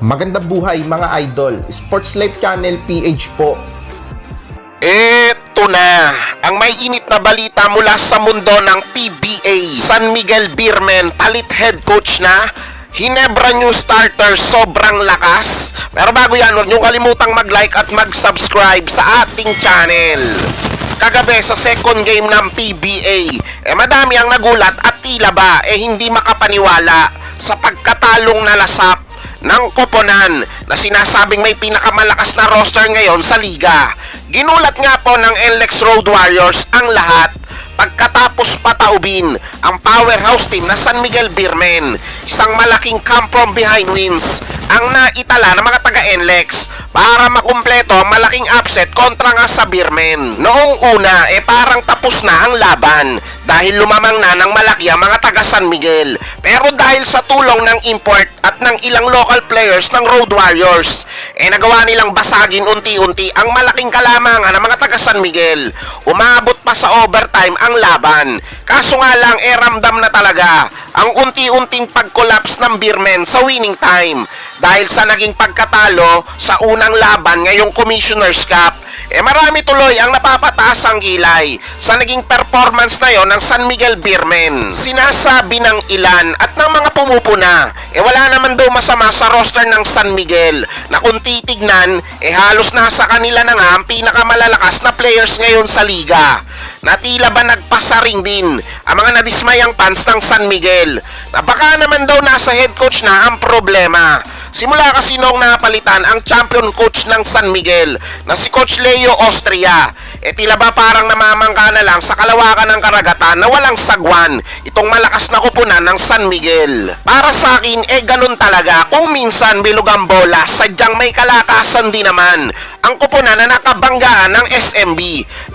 Magandang buhay mga idol, Sports Life Channel PH po. Eto na, ang may init na balita mula sa mundo ng PBA. San Miguel Beermen, palit head coach na. Ginebra new starter, sobrang lakas. Pero bago yan, huwag niyong kalimutang mag-like at mag-subscribe sa ating channel. Kagabi sa second game ng PBA, madami ang nagulat at tila ba hindi makapaniwala sa pagkatalong nalasap ng koponan na sinasabing may pinakamalakas na roster ngayon sa liga. Ginulat nga po ng NLEX Road Warriors ang lahat pagkatapos pataubin ang powerhouse team na San Miguel Beermen. Isang malaking come from behind wins ang naitala ng mga taga-NLEX para makumpleto ang malaking upset kontra nga sa Beermen. Noong una, parang tapos na ang laban dahil lumamang na ng malaki ang mga taga San Miguel. Pero dahil sa tulong ng import at ng ilang local players ng Road Warriors, nagawa nilang basagin unti-unti ang malaking kalamangan ng mga taga San Miguel. Umabot pa sa overtime ang laban. Kaso nga lang ramdam na talaga ang unti-unting pag-collapse ng Beermen sa winning time dahil sa naging pagkatalo sa unang laban ngayong Commissioner's Cup. Marami tuloy ang napapataas ang gilay sa naging performance na yon ng San Miguel Beermen. Sinasabi ng ilan at ng mga pumupuna, wala naman daw masama sa roster ng San Miguel na kung titignan, halos nasa kanila na nga ang pinakamalalakas na players ngayon sa liga. Na tila ba nagpasaring din ang mga nadismayang fans ng San Miguel na baka naman daw nasa head coach na ang problema. Simula kasi noong napalitan ang champion coach ng San Miguel na si Coach Leo Austria, tila ba parang namamangka na lang sa kalawakan ng karagatan na walang sagwan itong malakas na kupunan ng San Miguel. Para sa akin, ganun talaga. Kung minsan bilog ang bola, sadyang may kalakasan din naman ang kupunan na nakabanggaan ng SMB.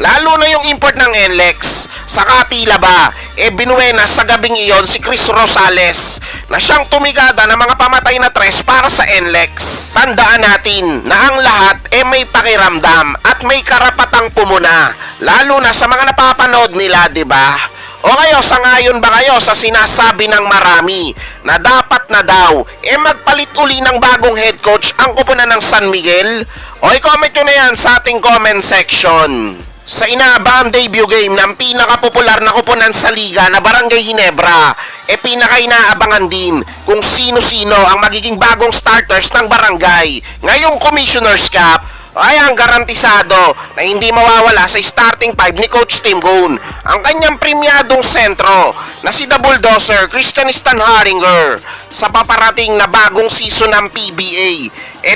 Lalo na yung import ng NLEX. Saka tila ba, binuena sa gabing iyon si Chris Rosales na siyang tumigada ng mga pamatay na tres para sa NLEX. Tandaan natin na ang lahat may pakiramdam at may karapatang pumuna, lalo na sa mga napapanood nila, di ba? O kayo, sangayon ba kayo sa sinasabi ng marami na dapat na daw magpalit uli ng bagong head coach ang kupunan ng San Miguel? O i-comment nyo na yan sa ating comment section. Sa inaabang debut game ng pinakapopular na kupunan sa liga na Barangay Ginebra, pinaka-inaabangan din kung sino-sino ang magiging bagong starters ng barangay ngayong Commissioner's Cup. Ay ang garantisado na hindi mawawala sa starting five ni Coach Tim Goon ang kanyang premyadong sentro na si The Bulldozer Christian Stan Haringer sa paparating na bagong season ng PBA.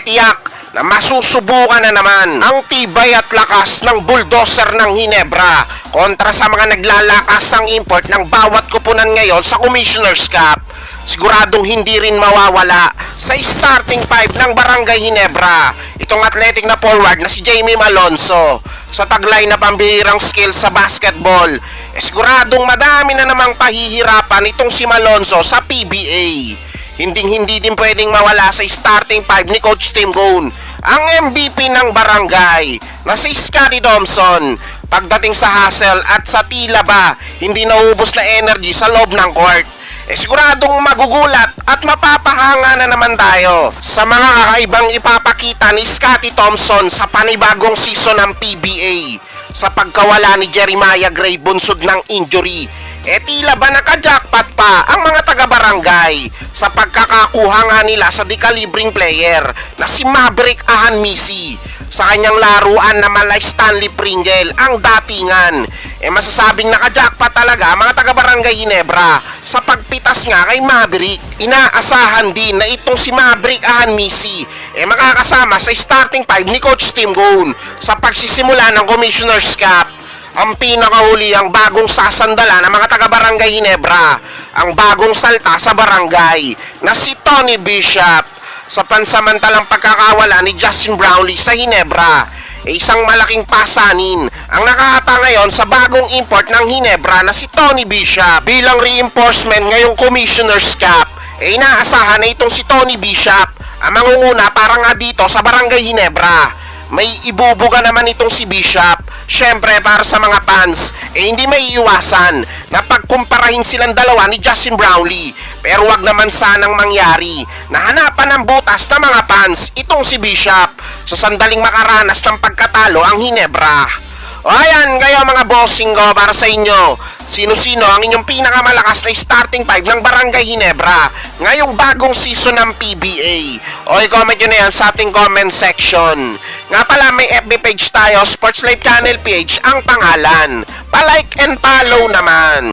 Tiyak na masusubukan na naman ang tibay at lakas ng Bulldozer ng Ginebra kontra sa mga naglalakas ang import ng bawat kupunan ngayon sa Commissioner's Cup. Siguradong hindi rin mawawala sa starting five ng Barangay Ginebra itong athletic na forward na si Jamie Malonzo. Sa taglay na pambihirang skill sa basketball, siguradong madami na namang pahihirapan itong si Malonzo sa PBA. Hindi din pwedeng mawala sa starting five ni Coach Tim Goon ang MVP ng barangay na si Scotty Thompson. Pagdating sa hustle at sa tila ba hindi naubos na energy sa loob ng court, siguradong magugulat at mapapahanga na naman tayo sa mga kakaibang ipapakita ni Scotty Thompson sa panibagong season ng PBA sa pagkawala ni Jeremiah Gray bunsod ng injury. Tila ba naka-jackpot pa ang mga taga-barangay sa pagkakakuha nga nila sa dekalibring player na si Maverick Ahanmisi sa kanyang laruan na Malay Stanley Pringle ang datingan. Masasabing naka-jackpot talaga ang mga taga-barangay Ginebra sa pagpitas nga kay Maverick. Inaasahan din na itong si Maverick Ahanmisi makakasama sa starting five ni Coach Tim Goon sa pagsisimula ng Commissioner's Cup. Ang pinakahuli ang bagong sasandala ng mga taga-barangay Ginebra, ang bagong salta sa barangay na si Tony Bishop sa pansamantalang pagkakawala ni Justin Brownlee sa Ginebra. Isang malaking pasanin ang nakahata ngayon sa bagong import ng Ginebra na si Tony Bishop bilang reinforcement ngayong Commissioner's Cup. Inaasahan na itong si Tony Bishop ang mangunguna para nga dito sa Barangay Ginebra. may ibubuga naman itong si Bishop. Syempre, para sa mga fans, hindi may iwasan na pagkumparahin silang dalawa ni Justin Brownlee. Pero wag naman sanang mangyari na hanapan ng butas ng mga fans itong si Bishop sa sandaling makaranas ng pagkatalo ang Hinebra. O ayan, kayo mga bossing ko, para sa inyo, sino-sino ang inyong pinakamalakas na starting five ng Barangay Hinebra ngayong bagong season ng PBA? O i-comment nyo na yan sa ating comment section. Nga pala, may FB page tayo, Sports Life Channel PH ang pangalan. Pa-like and follow naman.